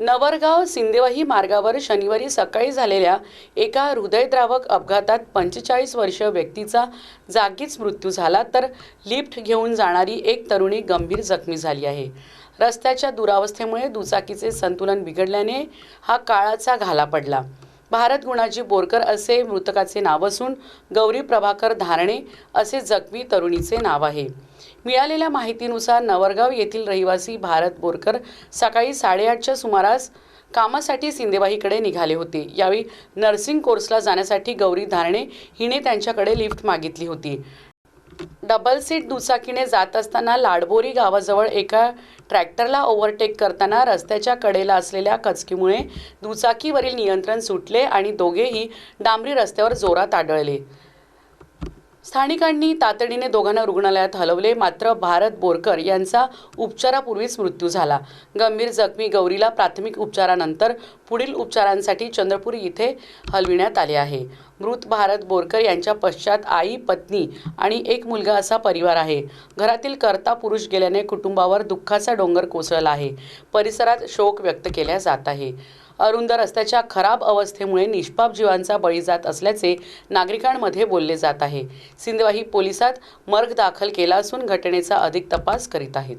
नवरगाव सिंदेवाही मार्गावर शनिवारी सकाळी झालेल्या एका हृदयद्रावक अपघातात 45 वर्षीय व्यक्तीचा जागीच मृत्यू झाला, तर लिफ्ट घेऊन जाणारी एक तरुणी गंभीर जखमी झाली आहे। रस्त्याच्या दुरावस्थेमुळे दुचाकीचे संतुलन बिघडल्याने हा काळाचा घाला पडला। भारत गुणाजी बोरकर असे मृतकाचे नाव असून गौरी प्रभाकर धारणे असे जखमी तरुणीचे नाव आहे। मिळालेल्या माहितीनुसार नवरगाव येथील रहिवासी भारत बोरकर सकाळी 8:30च्या सुमारास कामासाठी सिंदेवाहीकडे निघाले होते। यावेळी नर्सिंग कोर्सला जाण्यासाठी गौरी धारणे हिने त्यांच्याकडे लिफ्ट मागितली होती। डबल सीट दुचाकीने जात असताना लाडबोरी गावाजवळ एका ट्रॅक्टरला ओव्हरटेक करताना रस्त्याच्या कडेला असलेल्या कचकीमुळे दुचाकीवरील नियंत्रण सुटले आणि दोघेही डांबरी रस्त्यावर जोरात आदळले। स्थानिकांनी तातडीने दोघांना रुग्णालयात हलवले, मात्र भारत बोरकर यांचा उपचारापूर्वीच मृत्यू झाला। गंभीर जखमी गौरीला प्राथमिक उपचारानंतर पुढील उपचारांसाठी चंद्रपूर येथे हलविण्यात आले आहे। मृत भारत बोरकर यांच्या पश्चात आई, पत्नी आणि एक मुलगा असा परिवार आहे। घरातील कर्ता पुरुष गेल्याने कुटुंबावर दुःखाचा डोंगर कोसळला आहे। परिसरात शोक व्यक्त केला जात आहे। अरुंद रस्त्याच्या खराब अवस्थेमुळे निष्पाप जीवांचा बळी जात असल्याचे नागरिकांमध्ये बोलले जात आहे। सिंदेवाही पोलिसात मर्ग दाखल केला असून घटनेचा अधिक तपास करीत आहेत।